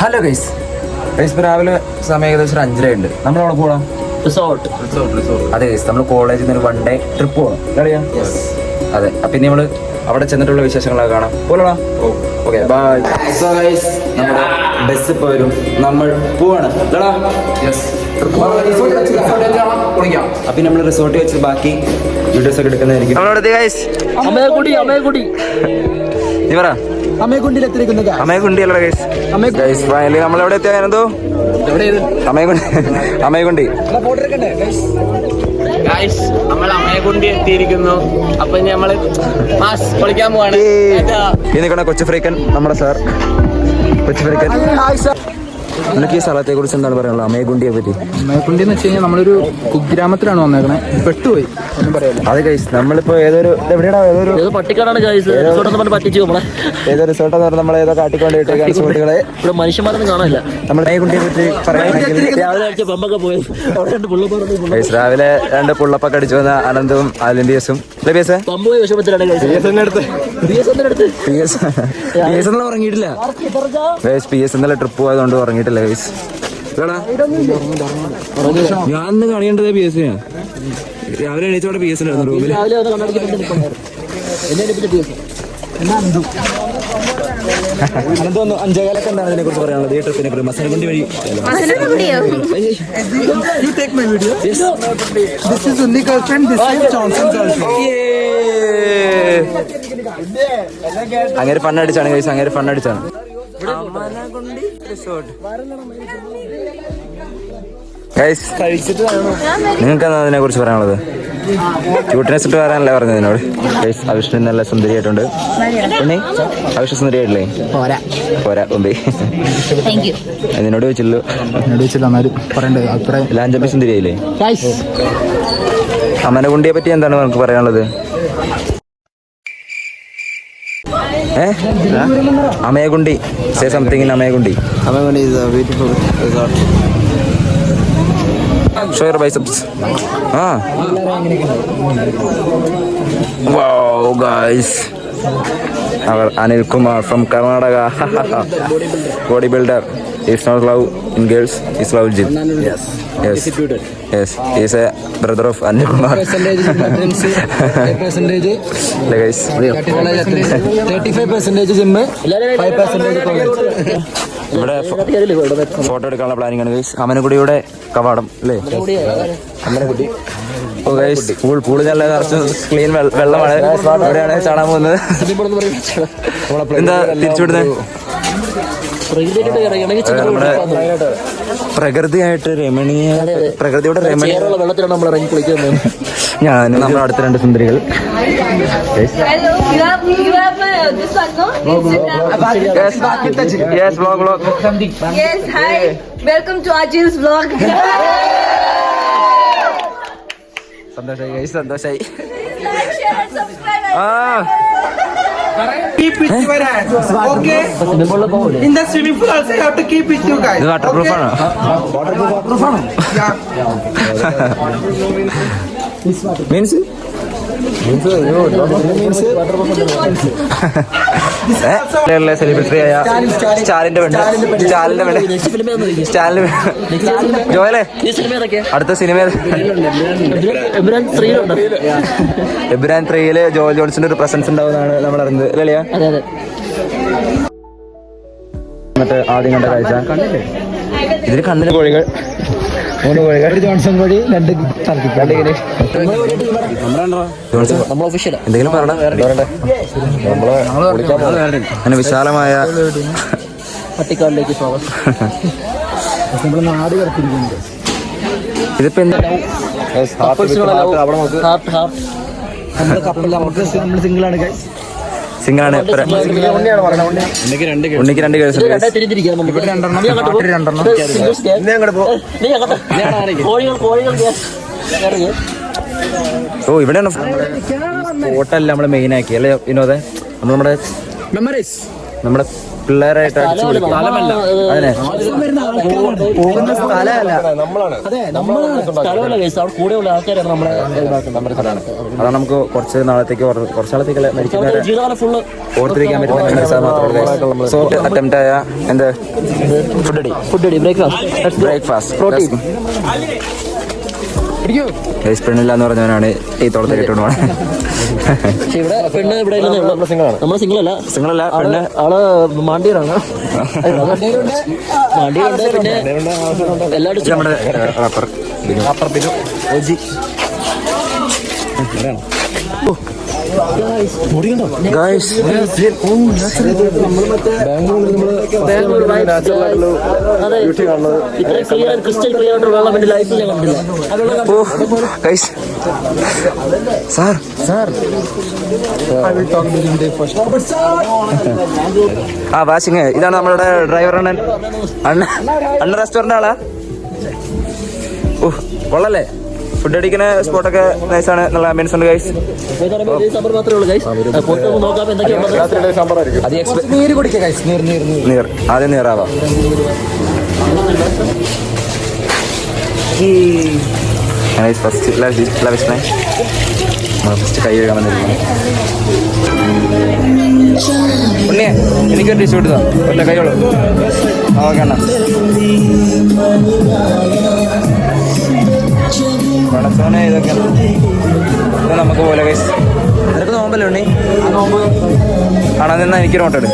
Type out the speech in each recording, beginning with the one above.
Hello guys, ഇപ്പോൾ രാവിലെ സമയം ഏകദേശം 5:30 ഉണ്ട്. നമ്മളവിടെ പോകണം റിസോർട്ട്. അതെ ഗൈസ്, നമ്മൾ കോളേജിൽ നിന്ന് ഒരു 1 ഡേ ട്രിപ്പ് പോകണം. അറിയാം? അതെ. അപ്പം ഇനി നമ്മൾ അവിടെ ചെന്നിട്ടുള്ള വിശേഷങ്ങളൊക്കെ കാണാം. പോലടാ. Okay bye. സോ ഗൈസ്, നമ്മുടെ ബസ് ഇപ്പോൾ വരും, നമ്മൾ പോവാണ്. അപ്പം നമ്മൾ റിസോർട്ട് വെച്ച് ബാക്കി വീഡിയോസ് ഒക്കെ എടുക്കുന്നതായിരിക്കും. നീ പറ. അമ്മയക്കുണ്ടി അല്ലേ ഗൈസ്? ഗൈസ് ഫൈനലി നമ്മളെവിടെ എത്തിയാനോ? അമ്മയക്കുണ്ടി നമ്മൾ അമ്മയക്കുണ്ടി എത്തിയിരിക്കുന്നു. അപ്പൊ നമ്മള് പൊളിക്കാൻ പോവാണ്. ഇനി കൊച്ചു ഫ്രീക്കൻ, നമ്മുടെ സാർ കൊച്ചു ഫ്രീക്കൻ. എനിക്ക് ഈ സ്ഥലത്തെ കുറിച്ച് എന്താണ് പറയാനുള്ളത്? അമ്മയക്കുണ്ടിയെ പറ്റി. അമ്മയക്കുണ്ടി എന്ന് വെച്ച് കഴിഞ്ഞാൽ നമ്മളൊരു കുഗ്രാമത്തിലാണ് വന്നേക്കണേ. പെട്ടുപോയി ഒന്നും പറയാം. അതെ ഗൈസ്, നമ്മളിപ്പോ ഏതൊരു പട്ടിക്കാടാണ് ഏതോ റിസോർട്ട് എന്ന് പറഞ്ഞാൽ നമ്മൾ ഏതോ കാട്ടിക്കൊണ്ടിട്ടേക്കാണ് സുഹൃത്തുക്കളെ. ഇവിടെ മനുഷ്യന്മാരൊന്നും കാണാനില്ല. നമ്മുടെ അമ്മയക്കുണ്ടിയെ പറ്റി പറയുകയാണെങ്കിൽ രാവിലെ 2 പുള്ളപ്പൊക്കെ അടിച്ചു വന്ന അനന്തവും ആലിന്റെസും ഉറങ്ങിയിട്ടില്ല. PS ഇന്നലെ ട്രിപ്പ് പോയതുകൊണ്ട് ഉറങ്ങിയിട്ടില്ല ഗൈസ്. ഞാൻ ഇന്ന് കാണിയേണ്ടത് PS രാവിലെ എണീച്ചോടെ PS ഉണ്ടായിരുന്നു റൂമിൽ. എന്തോന്നു 5:15 എന്താണ് ഇതിനെ കുറിച്ച് പറയാനുള്ളത്? ഈ ട്രിപ്പിനെ കുറിച്ച് മസനഗുണ്ടി വഴി അങ്ങനെ ഫണ്ണടിച്ചാണ് ഗൈസ്, അങ്ങനെ ഫണ്ണടിച്ചാണ്. നിങ്ങൾക്ക് എന്താ അതിനെ കുറിച്ച് പറയാനുള്ളത്? ക്യൂട്ട്നെസ് ഇട്ട് വരാനല്ലേ പറഞ്ഞത് എന്നോട്? ഗൈസ്, അവിഷ്ണു നല്ല സുന്ദരിയായിട്ടുണ്ട്. പിന്നെ അവിഷ്ണു സുന്ദരിയായിട്ടില്ലേ? പോരാ ഒമ്പേ. എന്നോട് ചോദിച്ചില്ലല്ലോ. ലാഞ്ചമ്പി സുന്ദരിയായില്ലേ? അമ്മനകുണ്ടിയെ പറ്റി എന്താണ് നമുക്ക് പറയാനുള്ളത്? Amaygundi. Say something in Amaygundi. Amaygundi is a beautiful resort. Show your biceps. Wow guys, our Anil Kumar from Karnataka. Bodybuilder. He's not love in girls, he's love gym. Yes. He's a brother of Anil Kumar. Percentage guys. 35% gym, 5% college. ഇവിടെ photo എടുക്കാനുള്ള planning ആണ് guys. അമനക്കുടിയുടെ കവാടം അല്ലേ? അമനക്കുടി pool നല്ല clean വെള്ളമാണ്. ഇവിടെയാണ് ചാടാൻ പോകുന്നത്. എന്താ തിരിച്ചുവിടുന്നത്? നമ്മുടെ പ്രകൃതിയായിട്ട് രമണീയ, പ്രകൃതിയുടെ രമണീയ ഞാനും നമ്മുടെ അടുത്ത 2 സുന്ദരികൾ. Yes, hi. Welcome to Ajil's vlog. സന്തോഷായി. Like, share and subscribe. Keep it your hands, okay? In the swimming pool also you have to keep it you guys. ഇത് വാട്ടർപ്രൂഫ് ആണോ? മീൻസ് സെലിബ്രിറ്റി ആയ സ്റ്റാലിന്റെ ജോയലെ അടുത്ത സിനിമ എബ്രാൻ 3 ജോയൽ ജോൺസിന്റെ ഒരു presence ഉണ്ടാവുന്നതാണ് നമ്മൾ അറിഞ്ഞത് അല്ലേ? എന്നിട്ട് ആദ്യം കണ്ട കാഴ്ച ഇതിന് കണ്ണിന് കോഴികൾ, 3 കോഴികൾ, ജോൺസൺ കോഴി, 2 എന്തെങ്കിലും പറയണ്ട. അങ്ങനെ വിശാലമായ പട്ടിക്കാടിലേക്ക് സ്വാഗതം. നാട് കിടത്തിരിക്കുന്നത് ഇതിപ്പോ സിംഗിളാണ്. ഉണ്ണിക്ക് 2 കേസ്. ഓ ഇവിടെയാണ് ഫോട്ടോ അല്ല നമ്മള് മെയിൻ ആക്കി അല്ലേ വിനോദ? നമ്മുടെ പിള്ളേരായിട്ട് അടിച്ചു വിളിക്കും. അതിനെ പോകുന്ന സ്ഥലമല്ല. സ്ഥലമല്ല guys, അവിടെ കൂടെയുള്ള ആൾക്കാരാണ് നമ്മളെ ഇതാക്കുന്നത്. അതാണ് നമുക്ക് കുറച്ച് നാളത്തേക്ക് കുറച്ചാളത്തേക്കല്ല മരിക്കുന്നവരെ ജീവിതകാലം ഫുള്ള് ഓർത്തിരിക്കാൻ പറ്റുന്ന സോ അറ്റംപ്റ്റ് ആയ എന്ത് ഫുഡ് അടി ബ്രേക്ക്ഫാസ്റ്റ് ബ്രേക്ക്ഫാസ്റ്റ് പെണ്ണില്ല എന്ന് പറഞ്ഞവനാണ് ഈ തോളത്തെ കിട്ടുകൊണ്ട് പോണേ. പക്ഷെ ഇവിടെ പെണ്ണ് ഇവിടെ നമ്മൾ സിംഗിൾ അല്ല നിങ്ങളല്ല പെണ്ണ് ആള് മാണ്ടിയറാണ്. മാണ്ടിയുണ്ട് പിന്നെ എല്ലാവരും നമ്മുടെ റബ്ബർ ഓജി ഗായ്സ് ക്രിസ്റ്റൽ ക്ലിയർ ആയിട്ട് വെള്ളം വേണ്ടി ലൈഫിൽ ഞാൻ കണ്ടില്ല. ഗായ്സ് സാർ ആ വാഷിങ് ഇതാണ് നമ്മളുടെ ഡ്രൈവർ അണ്ണൻ അണ്ണ റെസ്റ്റോറന്റ് ആളാ. ഓ കൊള്ളല്ലേ, ഫുഡ് അടിക്കുന്ന സ്പോട്ടൊക്കെ നൈസാണ്, നല്ല ആംബിയൻസ് ഉണ്ട് ഗൈസ്. മാത്രമേ ഉള്ളൂ ഗൈസ്. നോക്കാം എന്തൊക്കെയാണ്. നീര് കുടിക്കുക guys. നീർ ആദ്യം നീറാവാം. ഫസ്റ്റ് കൈ കഴുകാൻ വന്നിരിക്കുന്നു. ഉണ്ണിയെ എനിക്കൊരു ടിഷ്യൂ എടുത്താ, ഒറ്റ കൈയുള്ളൂ. ഓക്കെ അണ്ണ പടച്ചോനെ ഇതൊക്കെ ഇത് നമുക്ക് പോലെ ഗൈസ്. നിനക്ക് നോമ്പല്ലേ ഉണ്ണി? ആണോ നിന്നാ എനിക്കൊരു നോട്ട് എടു.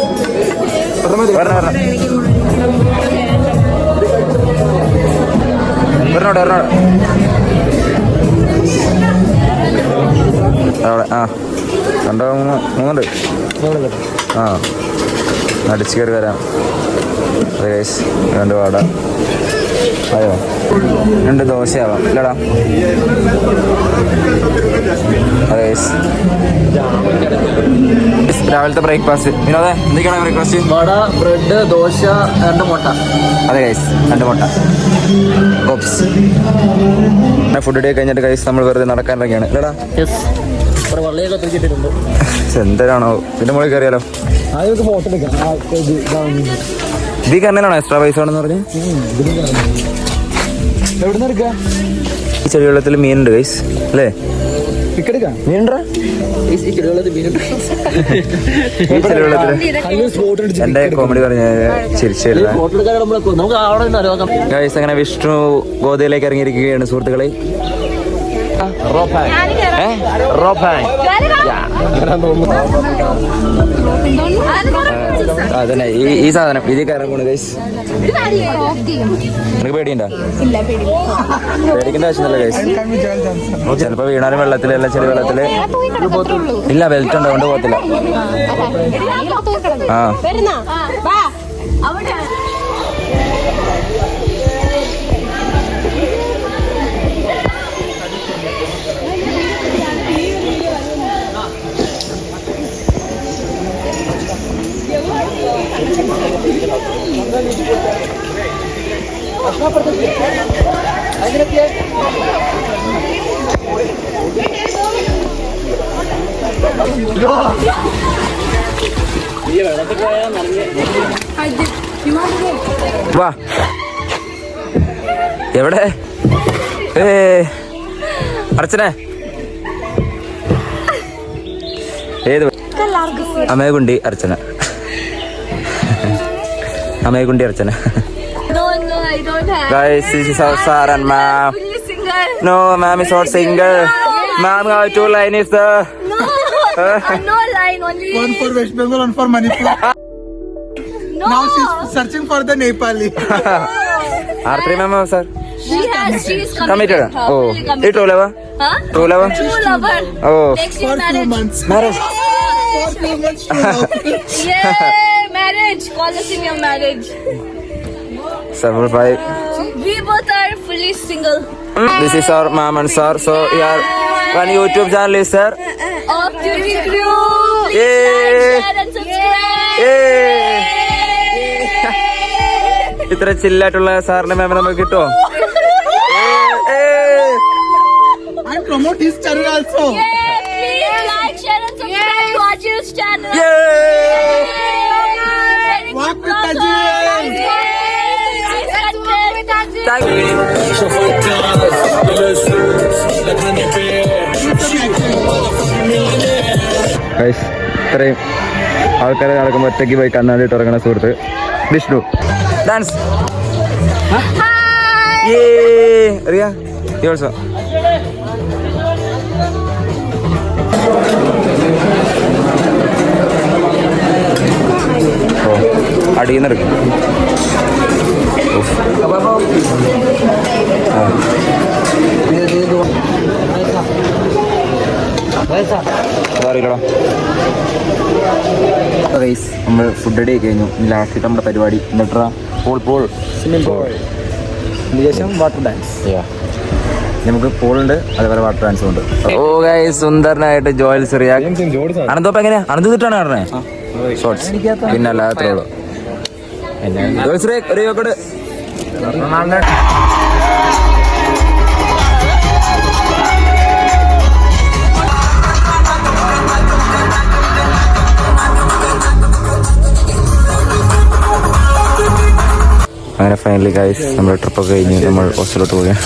വരണോട്ട് അവിടെ ആ 2 3 ആ അടിച്ചു കയറി വരാം. അതെ ഗൈസ്, 2 വാട അയ്യോ 2 ദോശയാവാം ഇല്ലടാ. അതെ ഗൈസ്, രാവിലത്തെ ബ്രേക്ക്ഫാസ്റ്റ്. വിനോദേ എന്തൊക്കെയാണ് ബ്രേക്ക്ഫാസ്റ്റ്? വട, ബ്രെഡ്, ദോശ, 2 മുട്ട. അതെ ഗൈസ്, 2 മുട്ട ഓപ്സ്. ഫുഡ് ഡേ കഴിഞ്ഞിട്ട് ഗൈസ് നമ്മൾ വെറുതെ നടക്കാനിറങ്ങിയാണ് ഇല്ലടാ. വള്ളിയൊക്കെ തൂക്കിയിട്ടുണ്ട്. എന്താണോ ഇതിന്റെ മുകളിൽ കയറിയാലോ? ഫോട്ടോ എടുക്കാം. ഇത് കറനാണോ എക്സ്ട്രാ പൈസ ആണെന്ന് പറഞ്ഞ്? എവിടെ നിന്ന് എടുക്കുക? ഈ ചെടിവെള്ളത്തിൽ മീനുണ്ട് ഗൈസ് അല്ലേ? പിക്കെടുക്കാം. മീനുണ്ടാ ഈ ചെടിവെള്ളത്തിൽ? എന്റെ കോമഡി പറഞ്ഞ ചിരിച്ചില്ല നമുക്ക് അവിടെ നിന്ന് അറിയാം. ഗൈസ്. അങ്ങനെ വിഷ്ണു ഗോതയിലേക്ക് ഇറങ്ങിയിരിക്കുകയാണ് സുഹൃത്തുക്കളെ. അതന്നെ ഈ സാധനം ഇതിൽ കയറാൻ പോണു ഗൈസ്. നിനക്ക് പേടിയുണ്ടോ? പേടിക്കേണ്ട ആവശ്യമില്ല ഗൈസ്. ചിലപ്പോ വീണാലും വെള്ളത്തിലല്ല, ചെറിയ വെള്ളത്തില് ഇല്ല, ബെൽറ്റ് ഉണ്ട് കൊണ്ട് പോകത്തില്ല. ആ വാ എവിടെ അർച്ചന? ഏത് അമേകുണ്ടി അർച്ചന? അമേകുണ്ടി അർച്ചന. Guys, this is our sir and ma'am. No, ma'am is not single. Ma'am, how 2 line is the? No line only. One for West Bengal, one for Manipur. No. Now she's searching for the Nepali. R3 ma'am, sir. She is Committed. Oh, it true lover. Huh? True lover. True lover. Oh, Next For year 2 marriage. months. marriage. For 2 months. true love. Yeah, marriage. Call us in your marriage. 75. We both are fully single. This is our ma'am and sir. So yeah, one YouTube channel is sir. Of Beauty Crew. Yay. Like, share and subscribe. Yay. ഇത്ര ചില്ലായിട്ടുള്ള സാറിന്റെ മാമിനെ നമുക്ക് കിട്ടുമോ? And promote his channel also. Please like, share and subscribe to Ajil's channel. Yay. Very ഇത്രയും ആൾക്കാരെ നടക്കുമ്പോൾ ഒറ്റയ്ക്ക് പോയി കണ്ണാടിയിട്ട് ഇറങ്ങണ സുഹൃത്ത് Vishnu. Dance Riya you also. അടിയിൽ നിന്ന് എടുക്കും. അറിയില്ലടാ. നമ്മൾ ഫുഡ് അടി കഴിഞ്ഞു. ലാസ്റ്റ് നമ്മുടെ പരിപാടി എന്നിട്ടാ പോൾ ശേഷം വാട്ടർ ഡാൻസ്. നമുക്ക് പൂളുണ്ട്, അതേപോലെ വാട്ടർ ഡാൻസും ഉണ്ട്. ഓ ഗൈസ്, സുന്ദരനായിട്ട് ജോയൽ സിറിയാക്. അനന്തോപ്പം എങ്ങനെയാ? അനന്ത് തിട്ടാണ് പറഞ്ഞേ ഷോർട്സ്. പിന്നെ അല്ല അത്രേ ഉള്ളൂ. ജോയൽ സിറിയാക് ഒരു യോക്കോട്. അങ്ങനെ ഫൈനലി ഗൈസ് നമ്മുടെ ട്രിപ്പൊക്കെ കഴിഞ്ഞ് നമ്മൾ ഹോസ്റ്റലിലോട്ട് പോവുകയാണ്.